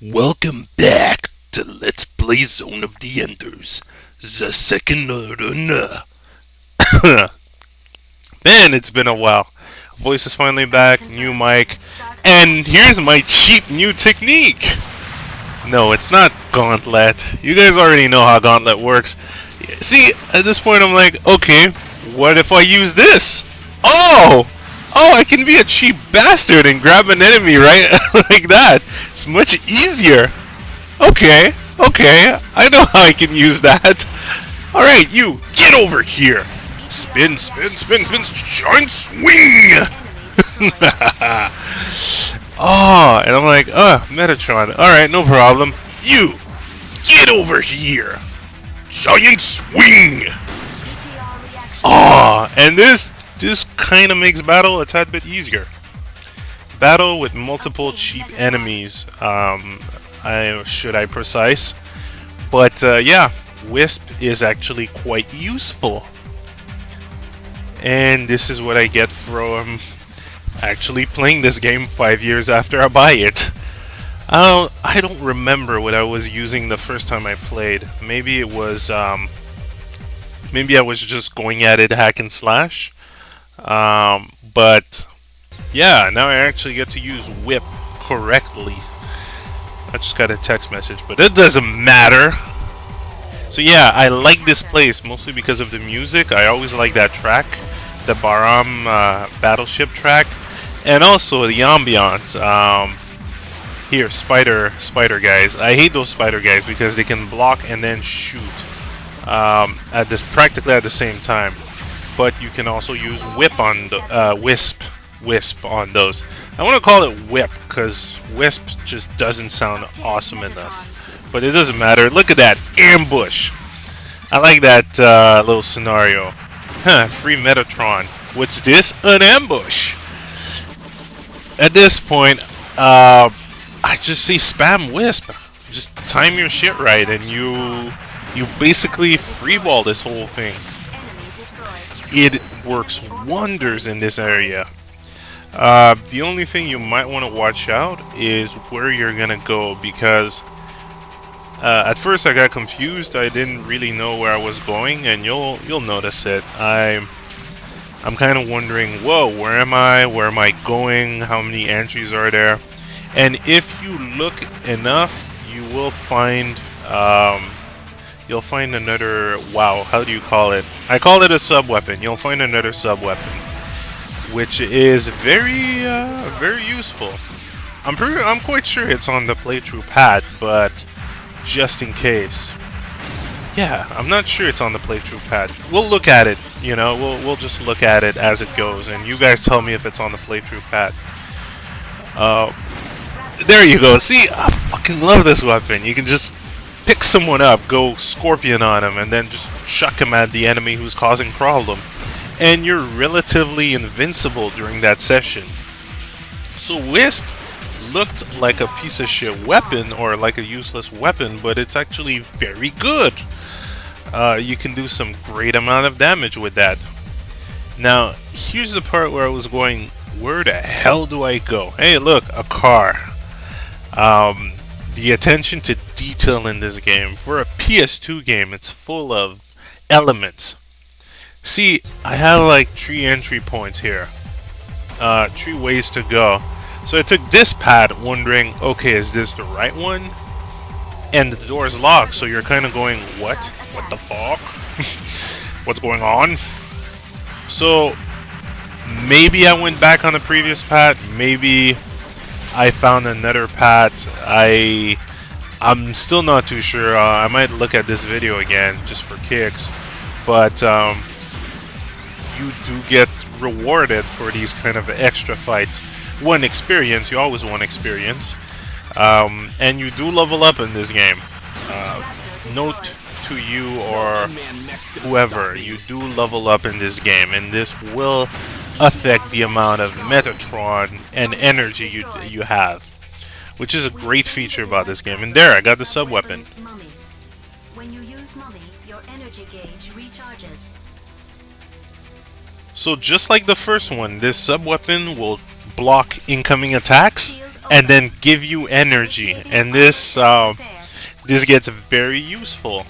Welcome back to Let's Play Zone of the Enders, the second order. Man, it's been a while. Voice is finally back, new mic, and here's my cheap new technique. No, it's not Gauntlet. You guys already know how Gauntlet works. See, at this point I'm like, okay, what if I use this? Oh! Oh, I can be a cheap bastard and grab an enemy, right? Like that. It's much easier. Okay, I know how I can use that. Alright, you, get over here. Spin, spin, spin, spin, giant swing! Oh, and I'm like, Metatron. Alright, no problem. You, get over here. Giant swing! Oh, and this kind of makes battle a tad bit easier. Battle with multiple cheap enemies, should I precise. But yeah, Wisp is actually quite useful. And this is what I get from actually playing this game 5 years after I buy it. I don't remember what I was using the first time I played. Maybe it was, maybe I was just going at it hack and slash. But yeah, now I actually get to use whip correctly. I just got a text message, but it doesn't matter. So yeah, I like this place mostly because of the music. I always like that track, the Baram battleship track, and also the ambiance. Here, spider guys. I hate those spider guys because they can block and then shoot practically at the same time. But you can also use whip on the wisp on those. I want to call it whip because wisp just doesn't sound awesome enough. But it doesn't matter. Look at that ambush. I like that little scenario. Huh, free Metatron. What's this? An ambush. At this point, I just say spam wisp. Just time your shit right, and you basically freeball this whole thing. It works wonders in this area. The only thing you might want to watch out is where you're gonna go, because at first I got confused. I didn't really know where I was going, and you'll notice it. I'm kind of wondering, whoa, where am I? Where am I going? How many entries are there? And if you look enough, you will find you'll find another, wow, how do you call it? I call it a sub-weapon. You'll find another sub-weapon, which is very, very useful. I'm quite sure it's on the playthrough pad, but just in case. Yeah, I'm not sure it's on the playthrough pad. We'll look at it, you know, we'll just look at it as it goes, and you guys tell me if it's on the playthrough pad. There you go. See, I fucking love this weapon. You can just pick someone up, go Scorpion on him, and then just chuck him at the enemy who's causing problem. And you're relatively invincible during that session. So Wisp looked like a piece of shit weapon, or like a useless weapon, but it's actually very good. You can do some great amount of damage with that. Now, here's the part where I was going, where the hell do I go? Hey, look, a car. The attention to detail in this game, for a PS2 game, it's full of elements. See, I have like 3 entry points here, 3 ways to go. So I took this pad wondering, okay, is this the right one? And the door is locked, so you're kind of going, what the fuck? What's going on? So maybe I went back on the previous pad, maybe I found another path. I'm still not too sure. I might look at this video again just for kicks, but you do get rewarded for these kind of extra fights. One experience, you always want experience, and you do level up in this game. Note to you or whoever, you do level up in this game, and this will affect the amount of Metatron and energy you have, which is a great feature about this game. And there, I got the sub-weapon. When you use mummy, your energy gauge recharges. So just like the first one, this sub-weapon will block incoming attacks and then give you energy. And this gets very useful,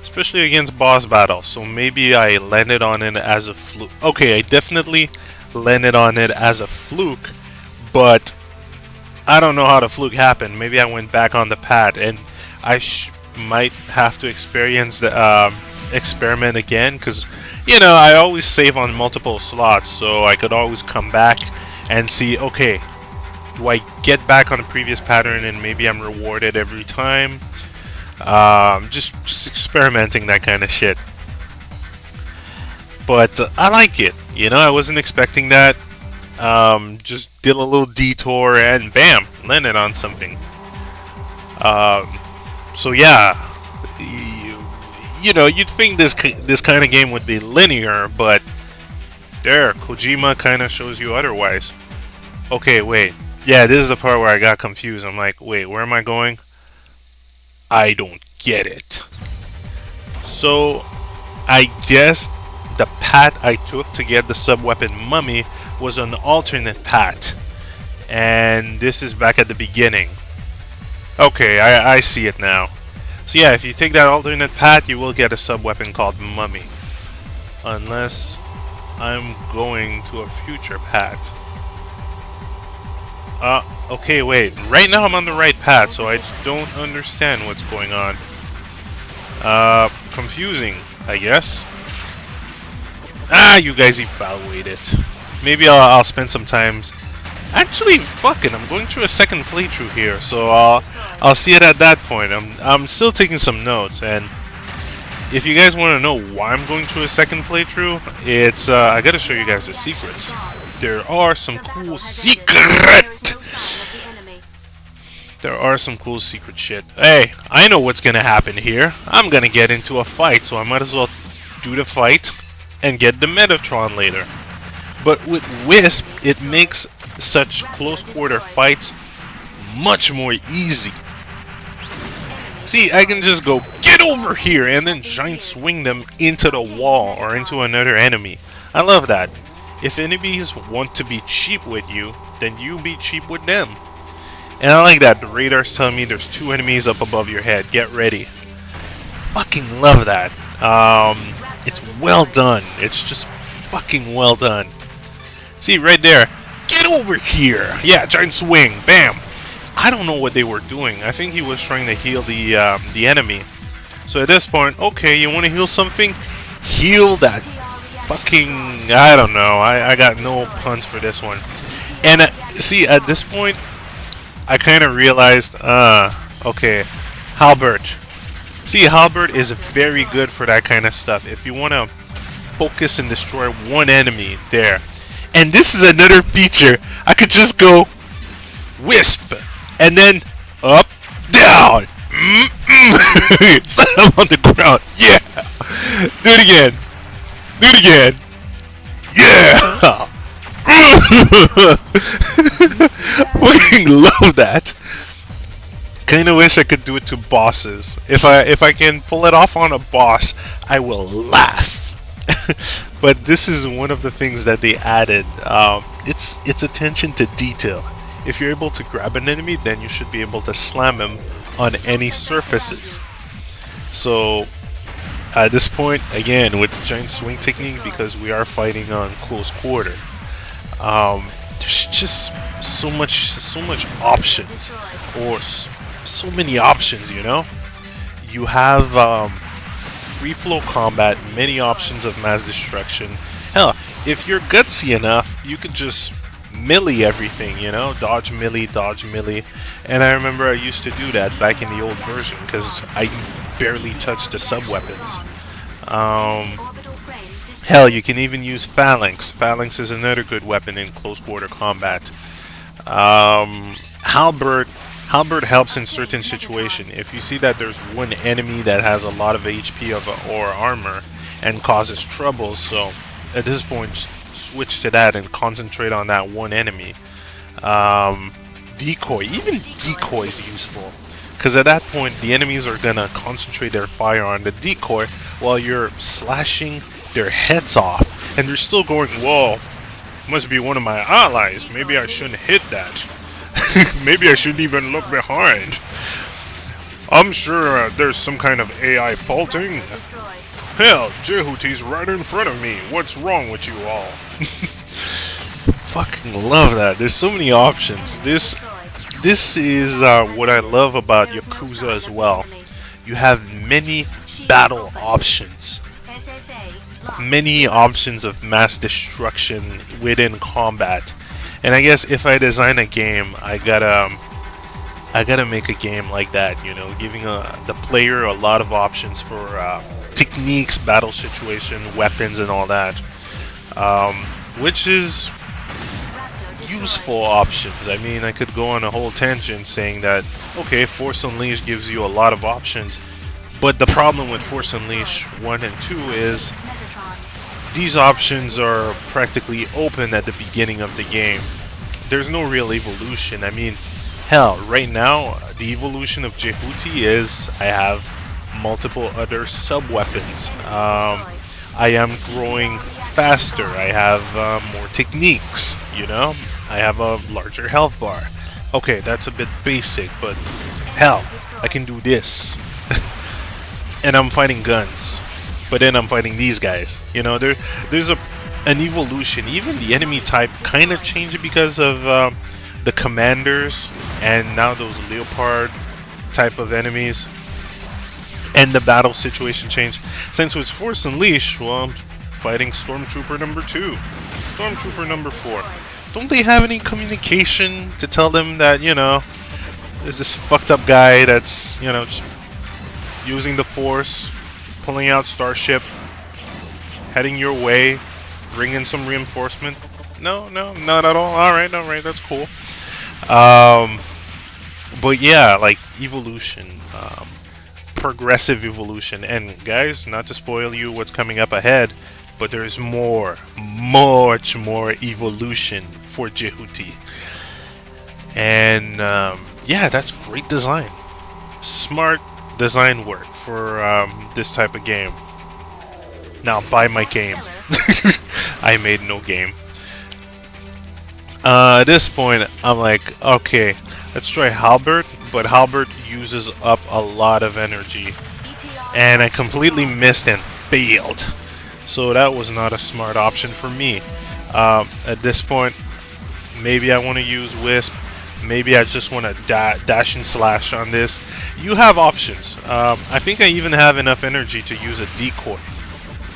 especially against boss battles. So maybe I landed on it as a fluke. Okay, I definitely landed on it as a fluke, but I don't know how the fluke happened. Maybe I went back on the pad, and I might have to experience the experiment again, because you know I always save on multiple slots, so I could always come back and see, okay, do I get back on the previous pattern and maybe I'm rewarded every time. Just experimenting, that kind of shit. But I like it, you know. I wasn't expecting that. Just did a little detour and bam, landed on something. So yeah, you know, you'd think this kind of game would be linear, but there, Kojima kind of shows you otherwise. Okay, wait. Yeah, this is the part where I got confused. I'm like, wait, where am I going? I don't get it. So, I guess the path I took to get the sub-weapon mummy was an alternate path. And this is back at the beginning. Okay, I see it now. So yeah, if you take that alternate path, you will get a sub-weapon called mummy. Unless I'm going to a future path. Okay, wait. Right now I'm on the right path, so I don't understand what's going on. Confusing, I guess. Ah, you guys evaluate it. Maybe I'll spend some time. Actually, fuck it. I'm going through a second playthrough here, so I'll see it at that point. I'm still taking some notes, and if you guys want to know why I'm going through a second playthrough, it's I gotta show you guys the secrets. There are some cool secret shit. Hey, I know what's gonna happen here. I'm gonna get into a fight, so I might as well do the fight and get the Metatron later. But with Wisp, it makes such close quarter fights much more easy. See, I can just go, get over here, and then giant swing them into the wall or into another enemy. I love that. If enemies want to be cheap with you, then you be cheap with them. And I like that. The radar's telling me there's 2 enemies up above your head. Get ready. Fucking love that. It's well done. It's just fucking well done. See, right there. Get over here! Yeah, giant swing. Bam! I don't know what they were doing. I think he was trying to heal the enemy. So at this point, okay, you want to heal something? Heal that fucking... I don't know. I got no puns for this one. And see, at this point, I kind of realized, okay, Halberd. See, Halberd is very good for that kind of stuff. If you want to focus and destroy one enemy, there. And this is another feature. I could just go Wisp and then up, down. Set him on the ground. Yeah. Do it again. Do it again. Yeah. Fucking love that. Kinda wish I could do it to bosses. If I can pull it off on a boss, I will laugh. But this is one of the things that they added. It's attention to detail. If you're able to grab an enemy, then you should be able to slam him on any surfaces. So at this point, again, with giant swing technique, because we are fighting on close quarter, there's just so much options, or so many options. You know, you have free flow combat, many options of mass destruction. Hell, if you're gutsy enough, you could just melee everything, you know, dodge melee, and I remember I used to do that back in the old version because I barely touched the sub weapons. Hell, you can even use Phalanx. Phalanx is another good weapon in close quarter combat. Halberd helps in certain situations. If you see that there's one enemy that has a lot of HP or armor and causes trouble, so at this point just switch to that and concentrate on that one enemy. Decoy, even decoy is useful, because at that point the enemies are gonna concentrate their fire on the decoy while you're slashing their heads off, and they're still going, whoa, must be one of my allies, maybe I shouldn't hit that. Maybe I shouldn't even look behind. I'm sure there's some kind of AI faulting. Hell, Jehuti's right in front of me. What's wrong with you all? Fucking love that. There's so many options. This is what I love about Yakuza as well. You have many battle options. Many options of mass destruction within combat. And I guess if I design a game, I gotta make a game like that, you know, giving the player a lot of options for techniques, battle situation, weapons, and all that, which is useful options. I mean, I could go on a whole tangent saying that, okay, Force Unleashed gives you a lot of options, but the problem with Force Unleashed 1 and 2 is these options are practically open at the beginning of the game. There's no real evolution. I mean, hell, right now, the evolution of Jehuti is I have multiple other sub-weapons. I am growing faster. I have more techniques, you know? I have a larger health bar. Okay, that's a bit basic, but hell, I can do this. And I'm fighting guns. But then I'm fighting these guys. You know, there's an evolution. Even the enemy type kind of changed because of the commanders and now those leopard type of enemies. And the battle situation changed. Since it was Force Unleashed, well, I'm fighting Stormtrooper number 2. Stormtrooper number 4. Don't they have any communication to tell them that, you know, there's this fucked up guy that's, you know, just using the Force, pulling out Starship, heading your way, bringing some reinforcement? No, not at all. Alright, that's cool. But yeah, like, evolution. Progressive evolution. And guys, not to spoil you what's coming up ahead, but there is much more evolution for Jehuti. And yeah, that's great design. Smart design work for this type of game. Now buy my game. I made no game. At this point, I'm like, okay, let's try Halberd, but Halberd uses up a lot of energy. And I completely missed and failed. So that was not a smart option for me. At this point, maybe I want to use Wisp. Maybe I just want to dash and slash on this. You have options. I think I even have enough energy to use a decoy.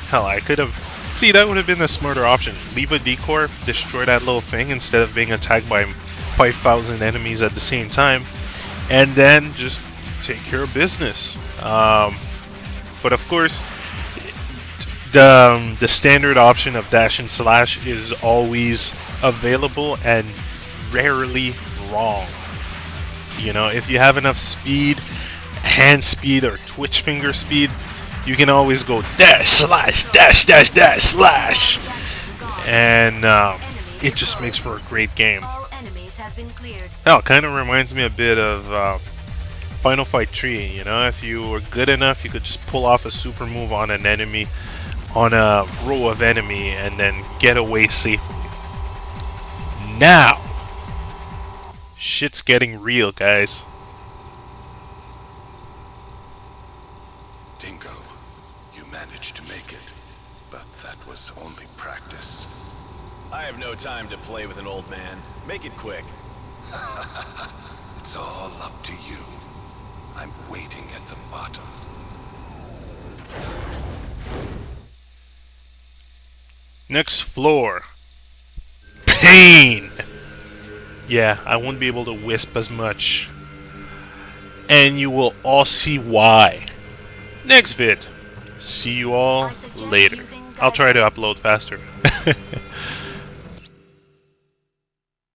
Hell, I could have... See, that would have been a smarter option. Leave a decoy, destroy that little thing instead of being attacked by 5,000 enemies at the same time. And then just take care of business. But of course, the standard option of dash and slash is always available and rarely wrong. You know, if you have enough speed, hand speed, or twitch finger speed, you can always go dash slash dash dash dash slash, and it just makes for a great game. Hell, kind of reminds me a bit of Final Fight 3. You know, if you were good enough, you could just pull off a super move on an enemy, on a row of enemy, and then get away safely. Now, shit's getting real, guys. Dingo, you managed to make it, but that was only practice. I have no time to play with an old man. Make it quick. It's all up to you. I'm waiting at the bottom. Next floor. Pain! Yeah, I won't be able to wisp as much. And you will all see why. Next vid. See you all later. I'll try to upload faster.